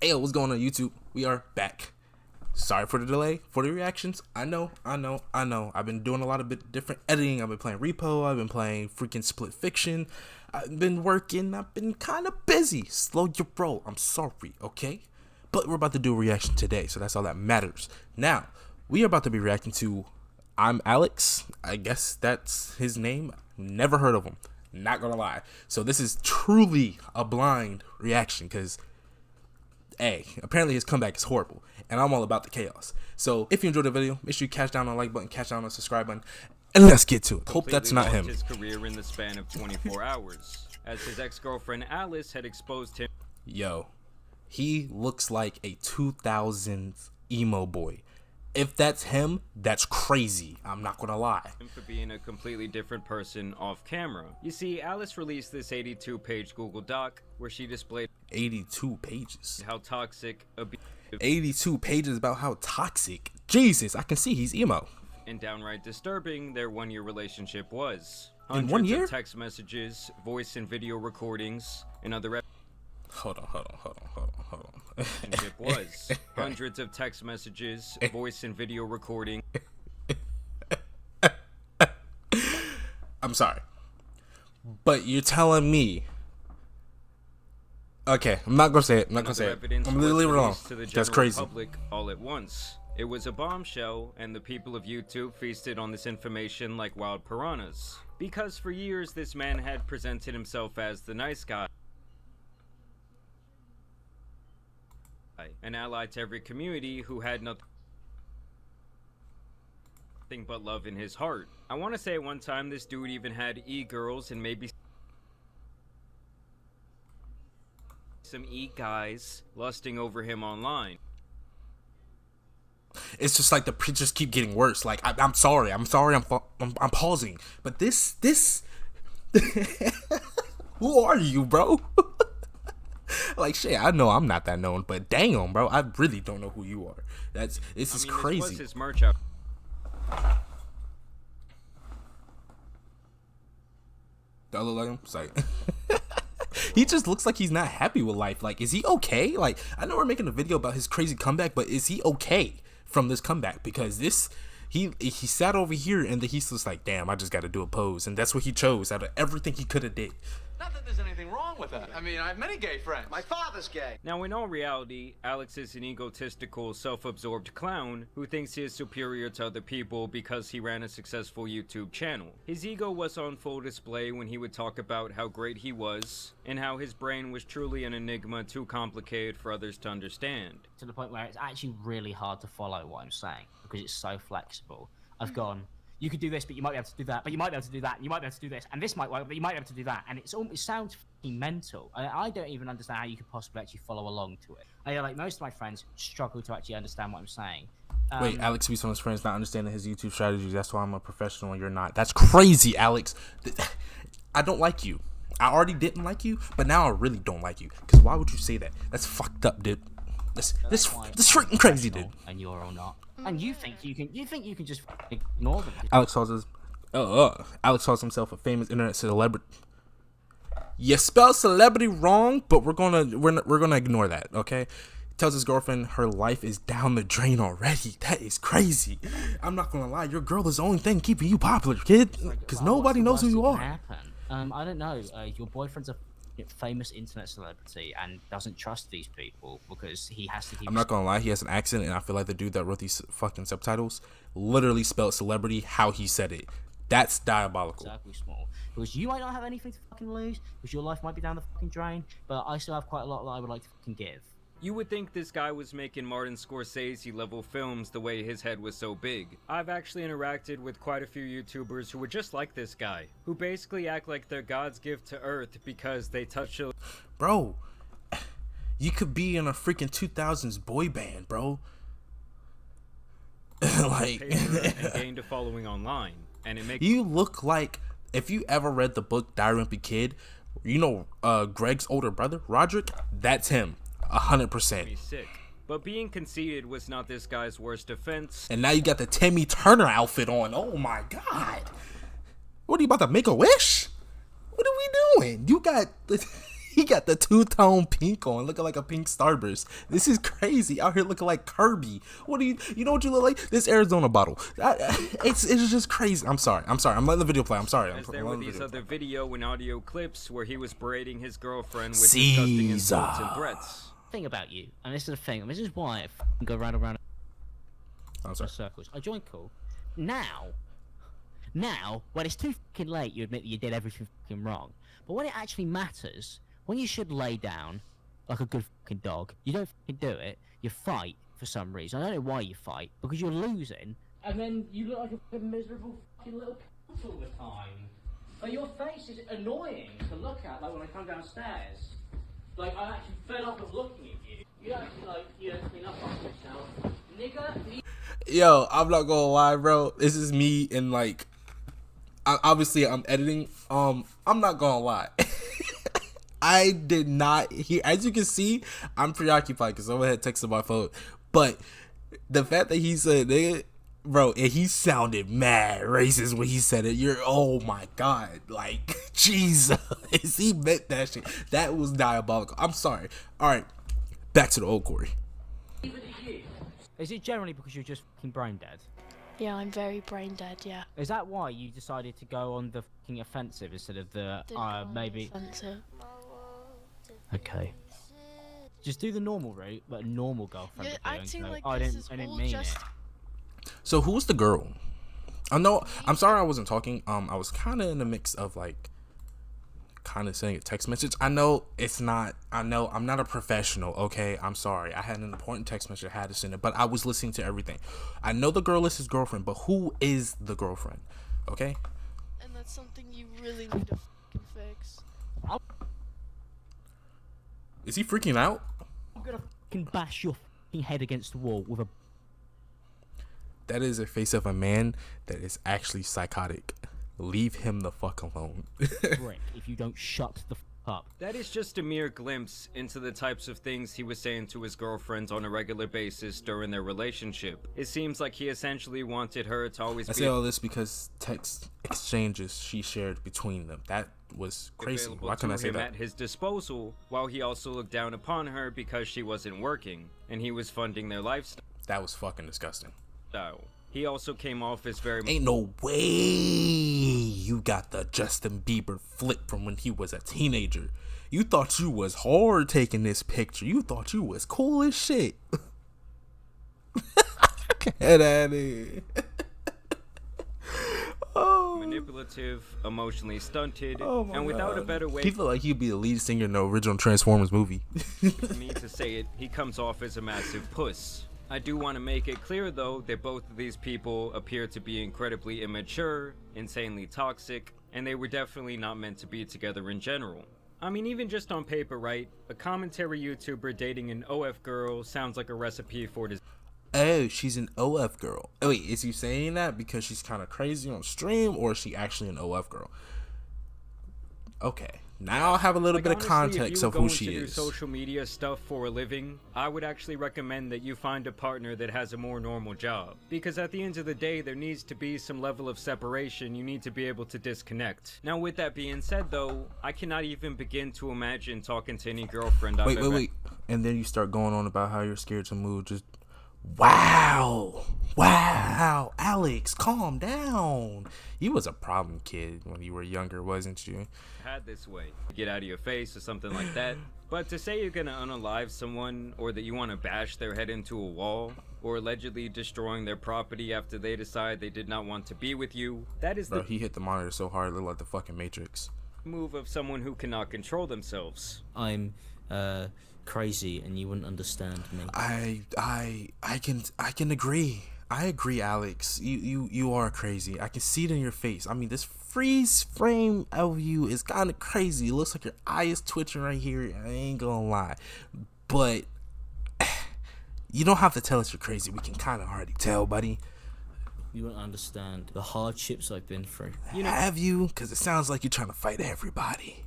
Hey, what's going on YouTube? We are back. Sorry for the delay for the reactions. I know. I've been doing a lot of different editing. I've been playing Repo. I've been playing freaking Split Fiction. I've been working. I've been kind of busy. Slow your roll. I'm sorry, okay? But we're about to do a reaction today, so that's all that matters. Now, we are about to be reacting to imallexx. I guess that's his name. Never heard of him. Not gonna lie. So this is truly a blind reaction because apparently his comeback is horrible, and I'm all about the chaos. So if you enjoyed the video, make sure you catch down on the like button, catch down on the subscribe button, and let's get to it. Hope that's not him. His career in the span of 24 hours, as his ex-girlfriend Alice had exposed him. Yo, he looks like a 2000s emo boy. If that's him, that's crazy. I'm not gonna lie. For being a completely different person off camera. You see, Alice released this 82-page Google Doc where she displayed 82 pages. How toxic, 82 pages about how toxic. Jesus, I can see he's emo. And downright disturbing their one-year relationship was. In 1 year? Of text messages, voice and video recordings, and other. Hold on. Relationship was hundreds of text messages, voice and video recording. I'm sorry, but you're telling me. Okay, I'm not gonna say it. I'm gonna leave it alone. That's crazy. Public all at once. It was a bombshell, and the people of YouTube feasted on this information like wild piranhas. Because for years, this man had presented himself as the nice guy, an ally to every community who had nothing but love in his heart. I want to say at one time this dude even had e-girls and maybe some e-guys lusting over him online. It's just like the pictures keep getting worse. Like I'm sorry, I'm pausing. But this who are you, bro? Like, shit, I know I'm not that known, but damn, bro, I really don't know who you are. This is crazy. This was his merch out. Do I look like him? Sorry. He just looks like he's not happy with life. Like, is he okay? Like, I know we're making a video about his crazy comeback, but is he okay from this comeback? Because he sat over here and he's just like, damn, I just got to do a pose, and that's what he chose out of everything he could have did. Not that there's anything wrong with that. I mean, I have many gay friends. My father's gay. Now, in all reality, Alex is an egotistical, self-absorbed clown who thinks he is superior to other people because he ran a successful YouTube channel. His ego was on full display when he would talk about how great he was and how his brain was truly an enigma too complicated for others to understand. To the point where it's actually really hard to follow what I'm saying because it's so flexible. I've gone, you could do this, but you might be able to do that, but you might be able to do that, and you might be able to do this, and this might work, but you might be able to do that, and it sounds fucking mental. I don't even understand how you could possibly actually follow along to it. Like most of my friends struggle to actually understand what I'm saying. Wait, Alex speaks on his friends not understanding his YouTube strategies. That's why I'm a professional and you're not. That's crazy, Alex. I don't like you. I already didn't like you, but now I really don't like you. Because why would you say that? That's fucked up, dude. This freaking crazy, dude. And you're all not. And you think you can just ignore them. Alex calls himself a famous internet celebrity. You spell celebrity wrong, but we're gonna ignore that, okay? Tells his girlfriend her life is down the drain already. That is crazy. I'm not gonna lie, your girl is the only thing keeping you popular, kid. Because nobody knows who you are. I don't know. Your boyfriend's a famous internet celebrity and doesn't trust these people because he has to keep. I'm not gonna lie, he has an accent, and I feel like the dude that wrote these fucking subtitles literally spelled celebrity how he said it. That's diabolical. Circle small because you might not have anything to fucking lose because your life might be down the fucking drain, but I still have quite a lot that I would like to fucking give. You would think this guy was making Martin Scorsese level films the way his head was so big. I've actually interacted with quite a few YouTubers who were just like this guy, who basically act like they're God's gift to Earth because they touch a... Bro, you could be in a freaking 2000s boy band, bro. Like... and gained a following online, and it makes... You look like, if you ever read the book Diary of a Kid, you know Greg's older brother, Roderick? That's him. 100%. Sick. But being conceited was not this guy's worst offense. And now you got the Timmy Turner outfit on. Oh my god. What are you about to make a wish? What are we doing? You got He got the two-tone pink on, looking like a pink starburst. This is crazy. Out here looking like Kirby. What do you know what you look like? This Arizona bottle. It's just crazy. I'm sorry. I'm letting the video play. I'm sorry. As there were these other video and audio clips where he was berating his girlfriend with Caesar. disgusting insults and threats. Thing about you, and this is the thing, and this is why I f***ing go round and round I'm in sorry. circles. I joined cool. Now, when it's too fucking late, you admit that you did everything fucking wrong. But when it actually matters, when you should lay down like a good fucking dog, you don't fucking do it. You fight for some reason. I don't know why you fight, because you're losing. And then you look like a fucking miserable fucking little cunt all the time. Like, your face is annoying to look at, like when I come downstairs. Like, I'm actually fed up of looking at you. You actually, like, you don't clean up after yourself. Nigga, Yo, I'm not gonna lie, bro. This is me and like, obviously I'm editing. I'm not gonna lie. I did not hear. As you can see, I'm preoccupied because someone had texted my phone. But the fact that he said nigga, bro, and he sounded mad racist when he said it. Oh my god, like Jesus, he meant that shit. That was diabolical. I'm sorry. All right, back to the old Corey. is it generally because you're just fucking brain dead? Yeah, I'm very brain dead, yeah. Is that why you decided to go on the fucking offensive instead of the maybe? Offensive. Okay. Just do the normal route, but a normal girlfriend. You're would do, acting and go, like I this didn't, is I didn't all mean just... it. So who's the girl? I know. I'm sorry I wasn't talking. I was kind of in the mix of like, kind of sending a text message. I know it's not. I know I'm not a professional. Okay, I'm sorry. I had an important text message. I had to send it, but I was listening to everything. I know the girl is his girlfriend, but who is the girlfriend? Okay. And that's something you really need to fucking fix. Is he freaking out? I'm gonna fucking bash your fucking head against the wall with a. That is a face of a man that is actually psychotic. Leave him the fuck alone. brick if you don't shut the f up. That is just a mere glimpse into the types of things he was saying to his girlfriend on a regular basis during their relationship. It seems like he essentially wanted her to always I be say all this because text exchanges she shared between them. That was crazy. available Why to couldn't I say him that? at his disposal, while he also looked down upon her because she wasn't working, and he was funding their lifestyle. That was fucking disgusting. He also came off as very Ain't no way you got the Justin Bieber flip from when he was a teenager. You thought you was hard taking this picture. You thought you was cool as shit. Get out of here. manipulative, emotionally stunted, Oh my and without a God. better way He felt like he'd be the lead singer in the original Transformers movie. for me to say it, he comes off as a massive puss. I do want to make it clear though that both of these people appear to be incredibly immature, insanely toxic, and they were definitely not meant to be together in general. I mean, even just on paper, right? A commentary YouTuber dating an OF girl sounds like a recipe for this. Oh, she's an OF girl. Oh, wait, is he saying that because she's kind of crazy on stream, or is she actually an OF girl? Okay, now I have a little bit of Honestly, context if you of were who going she to do is. social media stuff for a living, I would actually recommend that you find a partner that has a more normal job. Because at the end of the day, there needs to be some level of separation. You need to be able to disconnect. Now, with that being said, though, I cannot even begin to imagine talking to any girlfriend I've ever... Wait. And then you start going on about how you're scared to move. Just, wow. Alex, calm down. You was a problem kid when you were younger, wasn't you? had this way. Get out of your face or something like that. But to say you're gonna unalive someone, or that you want to bash their head into a wall, or allegedly destroying their property after they decide they did not want to be with you, that is Bro, the he hit the monitor so hard it looked like the fucking Matrix. move of someone who cannot control themselves. I'm crazy and you wouldn't understand me. I can agree. I agree, Alex. You are crazy. I can see it in your face. I mean, this freeze frame of you is kind of crazy. It looks like your eye is twitching right here. I ain't gonna lie, but you don't have to tell us you're crazy. We can kind of already tell, buddy. You won't understand the hardships I've been through. Have you? Because it sounds like you're trying to fight everybody.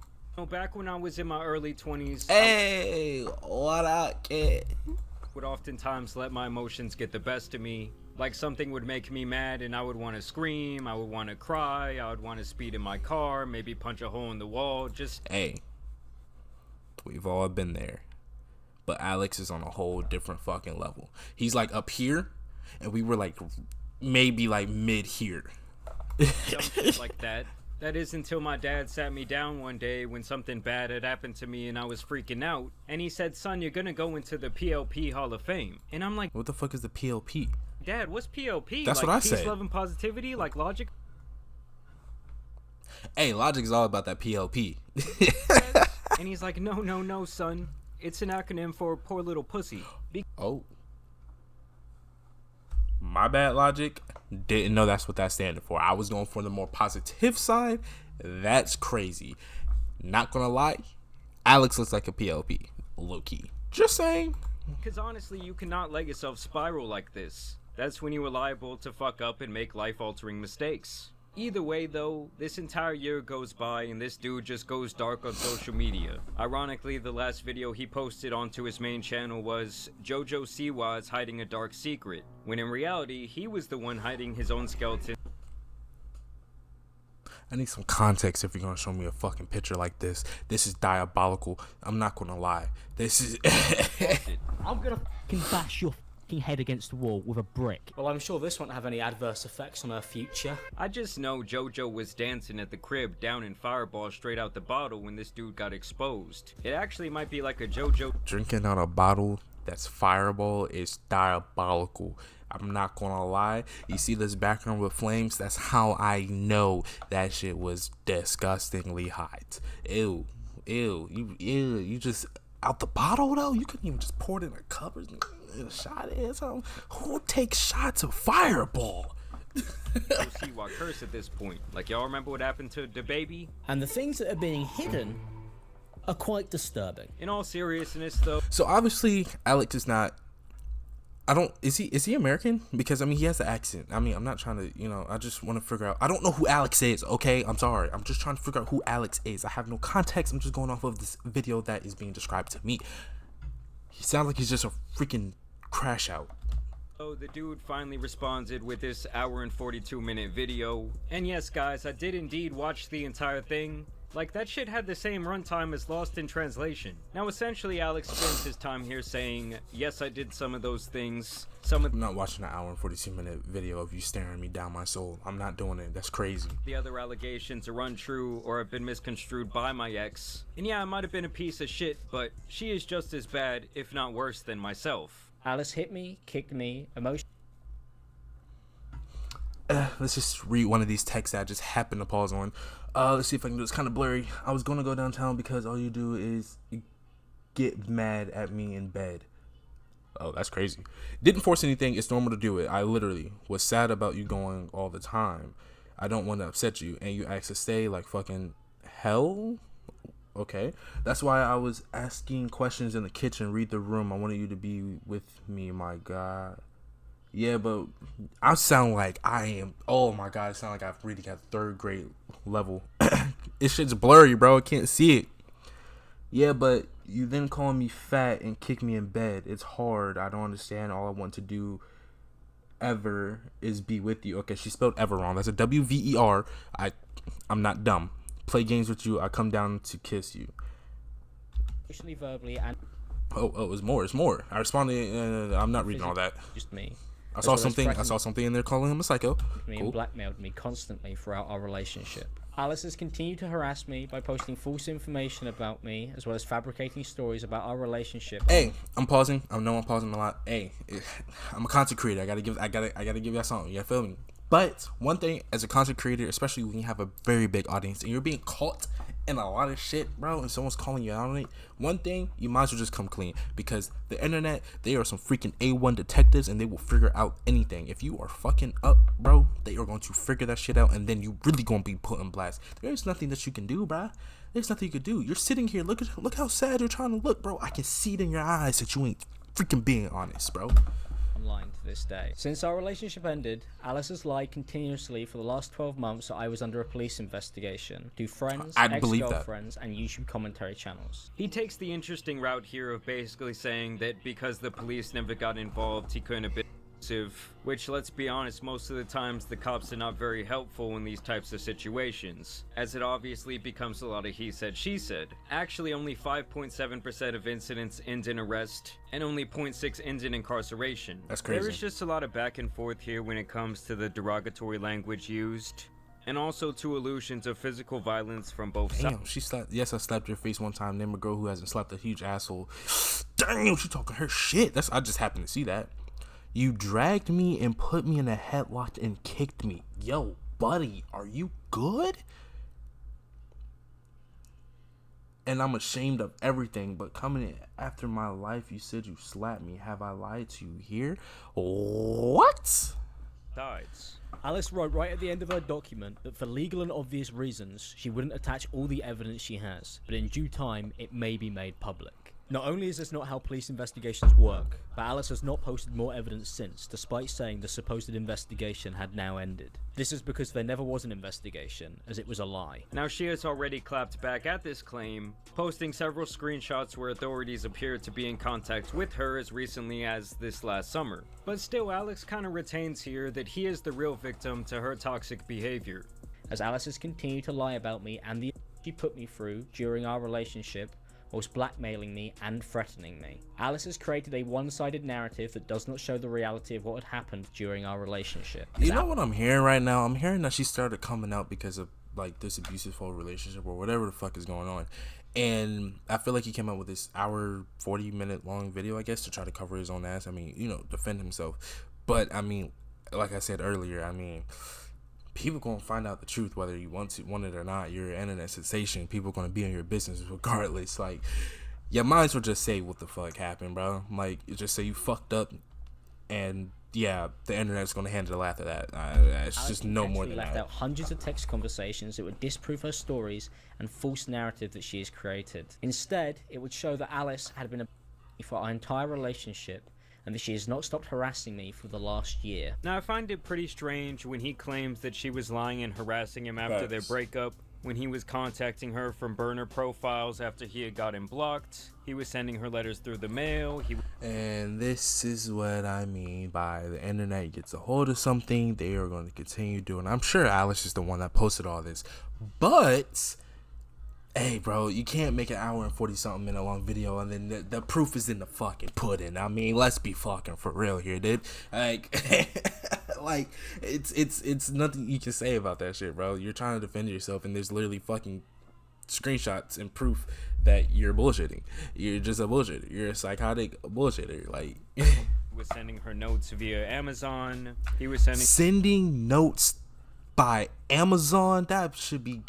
Back when I was in my early 20s, Hey, what up, kid? I would oftentimes let my emotions get the best of me. Like something would make me mad and I would want to scream, I would want to cry, I would want to speed in my car, maybe punch a hole in the wall, just... Hey, We've all been there. But Alex is on a whole different fucking level. He's like up here, and we were like maybe like mid here. Dumb shit like that. That is until my dad sat me down one day when something bad had happened to me and I was freaking out. And he said, son, you're gonna go into the PLP Hall of Fame. And I'm like, What the fuck is the PLP? Dad, what's PLP? That's like, what I peace, said. love, and positivity? Like Logic? Hey, Logic's all about that PLP. And he's like, no, son. It's an acronym for poor little pussy. Oh. My bad, Logic. Didn't know that's what that standed for. I was going for the more positive side. That's crazy. Not gonna lie, Alex looks like a PLP. Low-key. Just saying. Because honestly, you cannot let yourself spiral like this. That's when you are liable to fuck up and make life-altering mistakes. Either way, though, this entire year goes by and this dude just goes dark on social media. Ironically, the last video he posted onto his main channel was JoJo Siwa is hiding a dark secret, when in reality, he was the one hiding his own skeleton. I need some context if you're gonna show me a fucking picture like this. This is diabolical. I'm not gonna lie. This is... I'm gonna fucking bash your fucking head against the wall with a brick. Well, I'm sure this won't have any adverse effects on her future. I just know JoJo was dancing at the crib down in Fireball straight out the bottle when this dude got exposed. It actually might be like a JoJo... Drinking out a bottle that's Fireball is diabolical. I'm not gonna lie. You see this background with flames? That's how I know that shit was disgustingly hot. Ew. You just out the bottle though? You couldn't even just pour it in a cup or shot it or something. Who takes shots of Fireball? see why curse at this point. Like, y'all remember what happened to the baby? And the things that are being hidden are quite disturbing. In all seriousness, though, So obviously Alex is not... is he American? Because I mean he has the accent. I mean I'm not trying to, I just want to figure out. I don't know who Alex is, okay? I'm sorry. I'm just trying to figure out who Alex is. I have no context. I'm just going off of this video that is being described to me. He sounds like he's just a freaking crash out. so the dude finally responded with this hour and 42-minute video. And yes, guys, I did indeed watch the entire thing. Like, that shit had the same runtime as Lost in Translation. Now, essentially, Alex spends his time here saying, yes, I did some of those things. I'm not watching an hour and 42-minute video of you staring me down my soul. I'm not doing it. That's crazy. The other allegations are untrue or have been misconstrued by my ex. And yeah, I might have been a piece of shit, but she is just as bad, if not worse, than myself. Alice hit me, kicked me, emotionally. Let's just read one of these texts that I just happened to pause on. Let's see if I can do it. It's kind of blurry. I was going to go downtown because all you do is get mad at me in bed. Oh, that's crazy. Didn't force anything. It's normal to do it. I literally was sad about you going all the time. I don't want to upset you. And you asked to stay like fucking hell? Okay. That's why I was asking questions in the kitchen. Read the room. I wanted you to be with me, my God. Yeah, but I sound like I am. Oh my God, I sound like I'm reading at 3rd grade level. This shit's blurry, bro. I can't see it. Yeah, but you then call me fat and kick me in bed. It's hard. I don't understand. All I want to do ever is be with you. Okay, she spelled ever wrong. That's a WVER. I'm not dumb. Play games with you. I come down to kiss you. Verbally, and Oh, it's more. It's more. I responded. I'm not reading all that. just me. I saw something in there calling him a psycho. Me Cool. and blackmailed me constantly throughout our relationship. Alice has continued to harass me by posting false information about me, as well as fabricating stories about our relationship. Hey, I'm pausing. I know I'm pausing a lot. Hey, I'm a content creator. I gotta give y'all something. You feel me? But one thing, as a content creator, especially when you have a very big audience and you're being caught in a lot of shit, bro, and someone's calling you out on it, one thing, you might as well just come clean, because the internet, they are some freaking A1 detectives and they will figure out anything. If you are fucking up, bro, they are going to figure that shit out and then you really gonna be put in blast. There's nothing that you can do, bro. There's nothing you can do. You're sitting here, look how sad you're trying to look, bro. I can see it in your eyes that you ain't freaking being honest, bro. Online to this day. Since our relationship ended, Alice has lied continuously for the last 12 months that I was under a police investigation to friends, I'd believe that. ex-girlfriends, and YouTube commentary channels. He takes the interesting route here of basically saying that because the police never got involved, he couldn't have been... which, let's be honest, most of the times the cops are not very helpful in these types of situations, as it obviously becomes a lot of he said, she said. Actually, only 5.7% of incidents end in arrest, and only 0.6 end in incarceration. That's crazy. There is just a lot of back and forth here when it comes to the derogatory language used, and also to allusions of physical violence from both sides. Damn, she slapped. Yes, I slapped your face one time. Name a girl who hasn't slapped a huge asshole. Damn, she talking her shit. I just happened to see that. You dragged me and put me in a headlock and kicked me. Yo, buddy, are you good? And I'm ashamed of everything, but coming in after my life, you said you slapped me. Have I lied to you here? What? Alice wrote right at the end of her document that for legal and obvious reasons, she wouldn't attach all the evidence she has, but in due time, it may be made public. Not only is this not how police investigations work, but Alice has not posted more evidence since, despite saying the supposed investigation had now ended. This is because there never was an investigation, as it was a lie. Now, she has already clapped back at this claim, posting several screenshots where authorities appear to be in contact with her as recently as this last summer. But still, Alex kind of retains here that he is the real victim to her toxic behavior. As Alice has continued to lie about me and the she put me through during our relationship, whilst blackmailing me and threatening me. Alice has created a one-sided narrative that does not show the reality of what had happened during our relationship. You know what I'm hearing right now? I'm hearing that she started coming out because of like this abusive whole relationship or whatever the fuck is going on. And I feel like he came out with this hour, 40-minute long video, I guess, to try to cover his own ass. I mean, you know, defend himself. But I mean, like I said earlier, I mean, people gonna find out the truth whether you want it or not. You're an internet sensation. People gonna be in your business regardless. Like, you might as well just say what the fuck happened, bro. Like, you just say you fucked up, and yeah, the internet's gonna handle it after that. It's just no more than left that. out hundreds of text conversations that would disprove her stories and false narrative that she has created. Instead, it would show that Alice had been a for our entire relationship, and that she has not stopped harassing me for the last year. Now, I find it pretty strange when he claims that she was lying and harassing him after their breakup, when he was contacting her from burner profiles after he had gotten blocked. He was sending her letters through the mail. And this is what I mean by the internet gets a hold of something, they are going to continue doing. I'm sure Alice is the one that posted all this, but hey, bro, you can't make an hour and 40-something minute long video and then the proof is in the fucking pudding. I mean, let's be fucking for real here, dude. Like, like it's nothing you can say about that shit, bro. You're trying to defend yourself, and there's literally fucking screenshots and proof that you're bullshitting. You're just a bullshitter. You're a psychotic bullshitter. Like, he was sending her notes via Amazon. He was sending notes by Amazon. That should be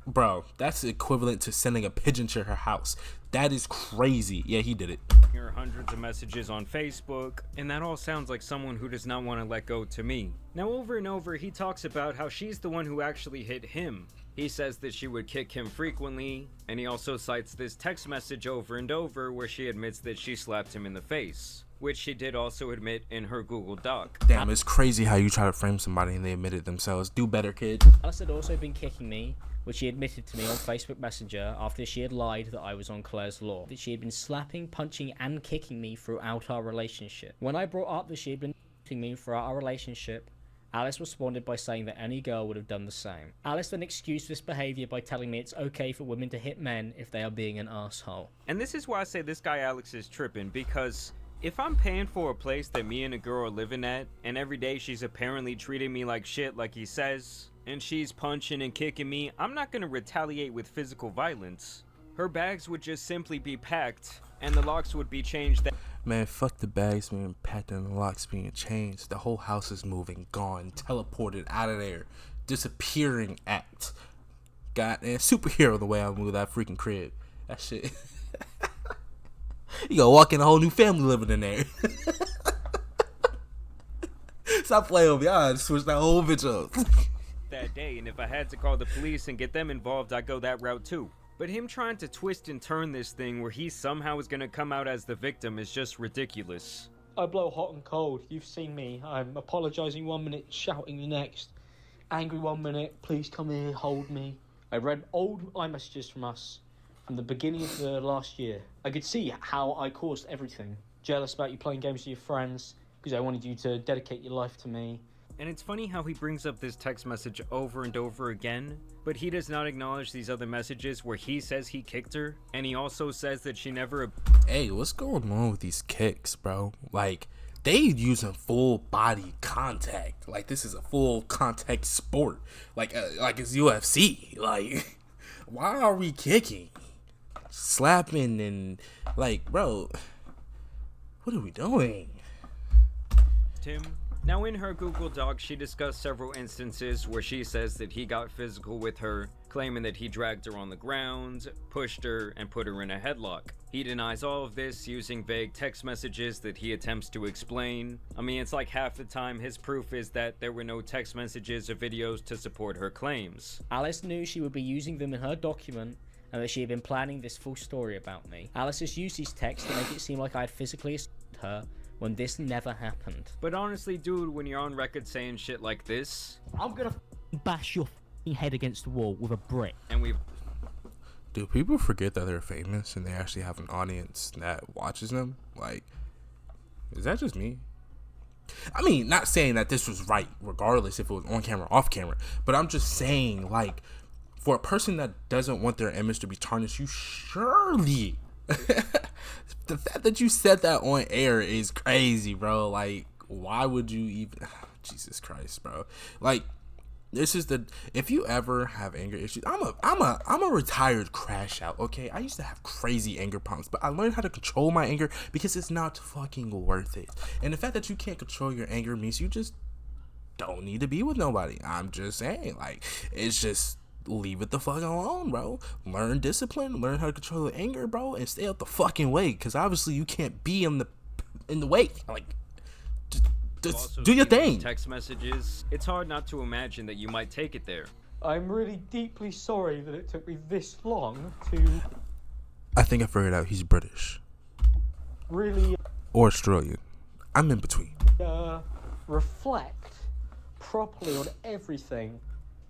bro, that's equivalent to sending a pigeon to her house. That is crazy. Yeah, he did it. Her hundreds of messages on Facebook, and that all sounds like someone who does not want to let go to me. Now, over and over, he talks about how she's the one who actually hit him. He says that she would kick him frequently, and he also cites this text message over and over where she admits that she slapped him in the face, which she did also admit in her Google Doc. Damn, it's crazy how you try to frame somebody and they admit it themselves. Do better, kid. Alice had also been kicking me, which she admitted to me on Facebook Messenger after she had lied that I was on Claire's Law. That she had been slapping, punching, and kicking me throughout our relationship. When I brought up that she had been kicking me throughout our relationship, Alice responded by saying that any girl would have done the same. Alice then excused this behavior by telling me it's okay for women to hit men if they are being an asshole. And this is why I say this guy Alex is tripping, because if I'm paying for a place that me and a girl are living at, and every day she's apparently treating me like shit like he says, and she's punching and kicking me, I'm not gonna retaliate with physical violence. Her bags would just simply be packed, and the locks would be changed. Man, fuck the bags being packed and the locks being changed. The whole house is moving, gone, teleported out of there, disappearing act. Goddamn superhero the way I move that freaking crib. That shit. You gonna walk in a whole new family living in there. Stop playing with me. I switch that whole bitch up. That day, and if I had to call the police and get them involved, I'd go that route too. But him trying to twist and turn this thing where he somehow is gonna come out as the victim is just ridiculous. I blow hot and cold. You've seen me. I'm apologising 1 minute, shouting the next. Angry 1 minute, please come here, hold me. I read old iMessages from us from the beginning of the last year. I could see how I caused everything. Jealous about you playing games with your friends, because I wanted you to dedicate your life to me. And it's funny how he brings up this text message over and over again, but he does not acknowledge these other messages where he says he kicked her, and he also says that she never... Hey, what's going on with these kicks, bro? Like, they using full body contact. Like, this is a full contact sport. Like it's UFC. Like, why are we kicking? Slapping and, like, bro, what are we doing? Tim. Now in her Google Doc, she discussed several instances where she says that he got physical with her, claiming that he dragged her on the ground, pushed her, and put her in a headlock. He denies all of this using vague text messages that he attempts to explain. I mean, it's like half the time his proof is that there were no text messages or videos to support her claims. Alice knew she would be using them in her document and that she had been planning this full story about me. Alice has used these texts to make it seem like I had physically assaulted her when this never happened. But honestly, dude, when you're on record saying shit like this, I'm gonna bash your head against the wall with a brick. and we've... Do people forget that they're famous and they actually have an audience that watches them? Like, is that just me? I mean, not saying that this was right, regardless if it was on camera or off camera, but I'm just saying, like, for a person that doesn't want their image to be tarnished, you surely... The fact that you said that on air is crazy, bro. Like, why would you even... Jesus Christ, bro. Like, this is the... If you ever have anger issues... I'm a retired crash out, okay? I used to have crazy anger problems, but I learned how to control my anger because it's not fucking worth it. And the fact that you can't control your anger means you just don't need to be with nobody. I'm just saying, like, it's just... Leave it the fuck alone, bro. Learn discipline, learn how to control your anger, bro, and stay out the fucking way. Because obviously you can't be in the way. Like, just do your thing. Text messages. It's hard not to imagine that you might take it there. I'm really deeply sorry that it took me this long to I think I figured out he's British really or Australian. I'm in between. reflect properly on everything.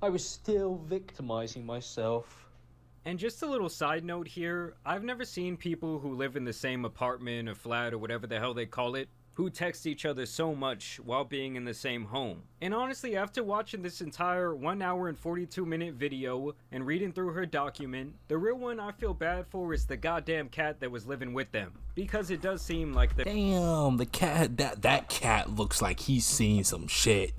I was still victimizing myself. And just a little side note here, I've never seen people who live in the same apartment or flat or whatever the hell they call it, who text each other so much while being in the same home. And honestly, after watching this entire 1 hour and 42-minute video and reading through her document, the real one I feel bad for is the goddamn cat that was living with them. Because it does seem like the— Damn, the cat, that cat looks like he's seen some shit.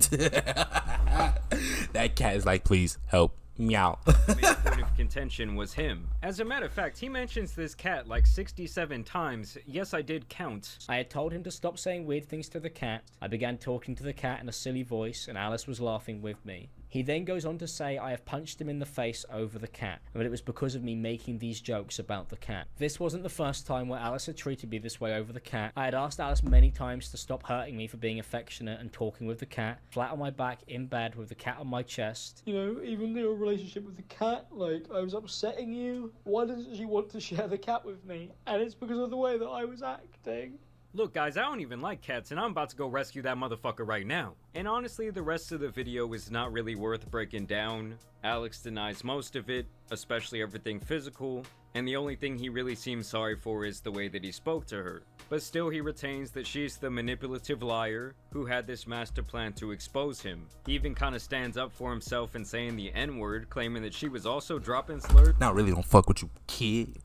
That cat is like, please help. Meow. The main point of contention was him. As a matter of fact, he mentions this cat like 67 times. Yes, I did count. I had told him to stop saying weird things to the cat. I began talking to the cat in a silly voice, and Alice was laughing with me. He then goes on to say I have punched him in the face over the cat, but it was because of me making these jokes about the cat. This wasn't the first time where Alice had treated me this way over the cat. I had asked Alice many times to stop hurting me for being affectionate and talking with the cat, flat on my back in bed with the cat on my chest. You know, even your relationship with the cat, like, I was upsetting you. Why doesn't she want to share the cat with me? And it's because of the way that I was acting. Look guys, I don't even like cats and I'm about to go rescue that motherfucker right now. And honestly, the rest of the video is not really worth breaking down. Alex denies most of it, especially everything physical, and the only thing he really seems sorry for is the way that he spoke to her. But still he retains that she's the manipulative liar who had this master plan to expose him. He even kinda stands up for himself and saying the N-word, claiming that she was also dropping slurs. Now really don't fuck with you, kid.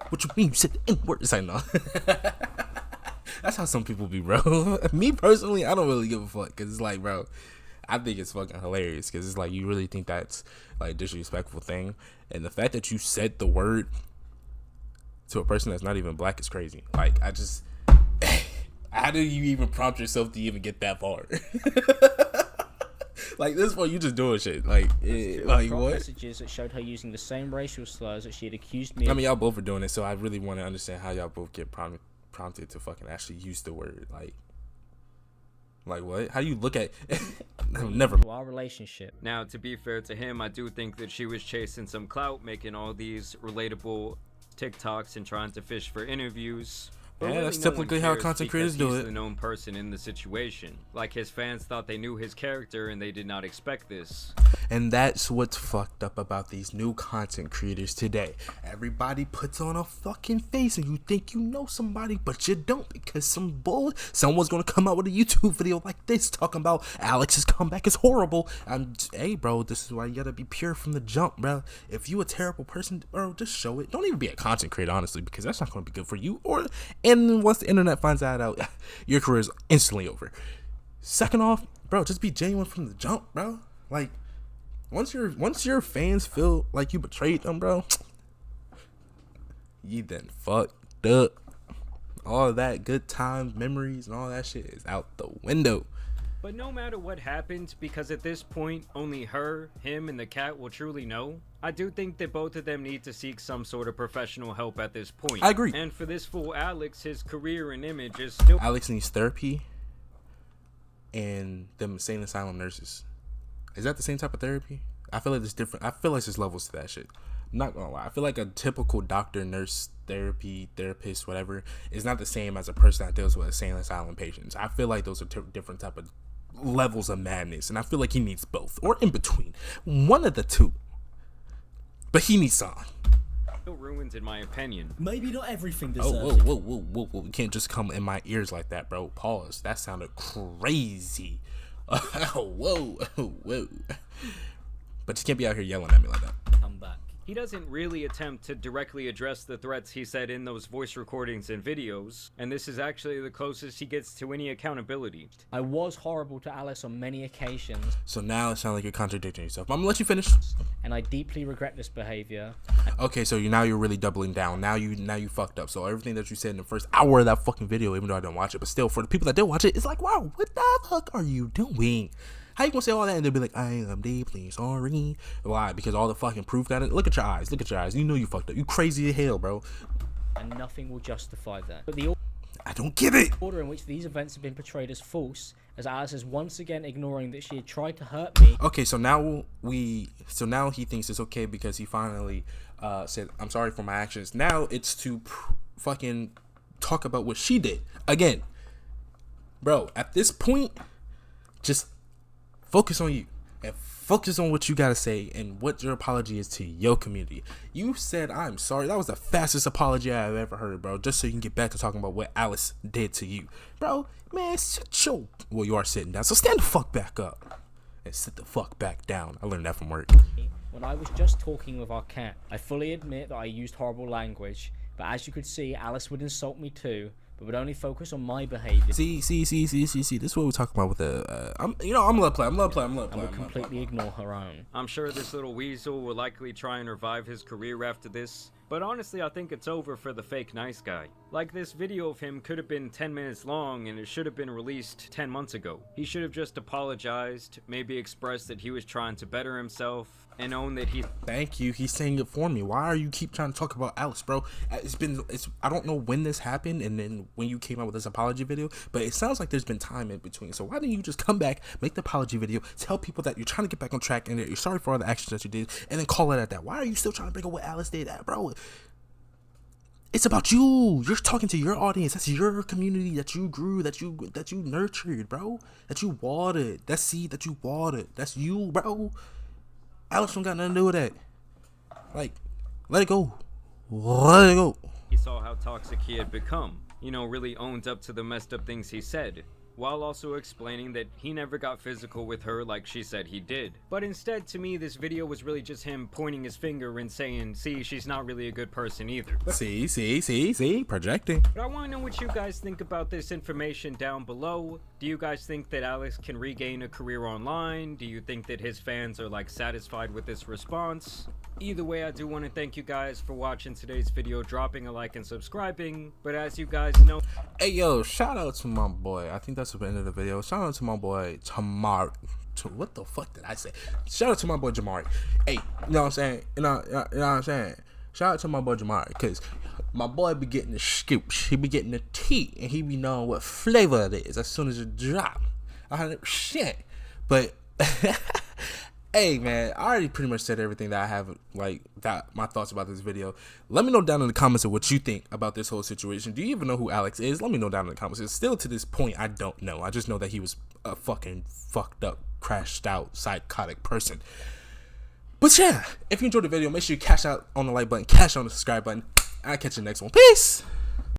What you mean you said the N-word? It's like, no. That's how some people be, bro. Me personally, I don't really give a fuck, because it's like, bro, I think it's fucking hilarious, because it's like, you really think that's like a disrespectful thing, and the fact that you said the word to a person that's not even black is crazy. Like, I just, how do you even prompt yourself to even get that far? Like, this point, you just doing shit. Like Dropped what? messages that showed her using the same racial slurs that she had accused me of. I mean, y'all both are doing it, so I really want to understand how y'all both get prompted to fucking actually use the word. Like what? How do you look at never To our relationship. Now, to be fair to him, I do think that she was chasing some clout, making all these relatable TikToks and trying to fish for interviews. But Yeah, really that's no one typically how cares content because creators do he's it. the known person in the situation. Like, his fans thought they knew his character and they did not expect this. And that's what's fucked up about these new content creators today. Everybody puts on a fucking face and you think you know somebody, but you don't, because someone's gonna come out with a YouTube video like this talking about Alex's comeback is horrible. Hey bro, this is why you gotta be pure from the jump, bro. If you a terrible person, bro, just show it. Don't even be a content creator, honestly, because that's not gonna be good for you. And once the internet finds that out, your career is instantly over. Second off, bro, just be genuine from the jump, bro. Like, once your fans feel like you betrayed them, bro, you then fucked up. All that good times, memories, and all that shit is out the window. But no matter what happens, because at this point, only her, him, and the cat will truly know, I do think that both of them need to seek some sort of professional help at this point. I agree. And for this fool Alex, his career and image is still... Alex needs therapy and them insane asylum nurses. Is that the same type of therapy? I feel like there's different. I feel like there's levels to that shit. I'm not gonna lie. I feel like a typical doctor, nurse, therapist, whatever, is not the same as a person that deals with insane asylum patients. I feel like those are different type of levels of madness, and I feel like he needs both, or in between, one of the two. But he needs some. ruined in my opinion. Maybe not everything deserves whoa. You can't just come in my ears like that, bro. Pause. That sounded crazy. Whoa. But you can't be out here yelling at me like that. come back. He doesn't really attempt to directly address the threats he said in those voice recordings and videos, and this is actually the closest he gets to any accountability. I was horrible to Alice on many occasions, So now it sounds like you're contradicting yourself. I'm gonna let you finish. and I deeply regret this behavior. Okay, so you're really doubling down. Now you fucked up. So everything that you said in the first hour of that fucking video, even though I didn't watch it, but still, for the people that did watch it, it's like, wow, what the fuck are you doing? How you gonna say all that and they'll be like, I am deeply sorry? Why? Because all the fucking proof got it. Look at your eyes. You know you fucked up. You crazy as hell, bro. And nothing will justify that. But I don't get it. order in which these events have been portrayed as false, as Alice is once again ignoring that she had tried to hurt me. Okay, so now he thinks it's okay because he finally said, I'm sorry for my actions. Now it's to fucking talk about what she did. Again, bro, at this point, just focus on you and focus on what you gotta say and what your apology is to your community. You said, I'm sorry. That was the fastest apology I've ever heard, bro. Just so you can get back to talking about what Alice did to you. Bro, man, well, you are sitting down, so stand the fuck back up and sit the fuck back down. I learned that from work. When I was just talking with our cat, I fully admit that I used horrible language, but as you could see, Alice would insult me too, but would only focus on my behavior. See. This is what we're talking about with the. I'm gonna let play. And would completely ignore her own. I'm sure this little weasel will likely try and revive his career after this, but honestly I think it's over for the fake nice guy. Like, this video of him could have been 10 minutes long and it should have been released 10 months ago. He should have just apologized, maybe expressed that he was trying to better himself, and own that he... Thank you. He's saying it for me. Why are you keep trying to talk about Alice, bro? I don't know when this happened and then when you came out with this apology video, but it sounds like there's been time in between. So why didn't you just come back, make the apology video, tell people that you're trying to get back on track and that you're sorry for all the actions that you did, and then call it at that? Why are you still trying to bring up what Alice did, bro? It's about you. You're talking to your audience. That's your community that you grew, that you nurtured, bro. That you watered. That seed that you watered. That's you, bro. Alice don't got nothing to do with that. Like, let it go. Let it go. He saw how toxic he had become, really owned up to the messed up things he said, while also explaining that he never got physical with her like she said he did. But instead, to me, this video was really just him pointing his finger and saying, see, she's not really a good person either. See, projecting. But I want to know what you guys think about this information down below. Do you guys think that Alex can regain a career online? Do you think that his fans are satisfied with this response? Either way, I do want to thank you guys for watching today's video, dropping a like and subscribing. But as you guys know... Hey, yo, shout out to my boy. I think that's the end of the video. Shout out to my boy, Tamar. What the fuck did I say? Shout out to my boy, Jamari. Hey, you know what I'm saying? You know what I'm saying? Shout out to my boy, Jamari, because my boy be getting the scoops. He be getting the tea, and he be knowing what flavor it is as soon as it drop. 100%. But... Hey man, I already pretty much said everything that I have, my thoughts about this video. Let me know down in the comments of what you think about this whole situation. Do you even know who Alex is? Let me know down in the comments. Still to this point, I don't know. I just know that he was a fucking fucked up, crashed out, psychotic person. But yeah, if you enjoyed the video, make sure you cash out on the like button, cash on the subscribe button. I'll catch you next one. Peace.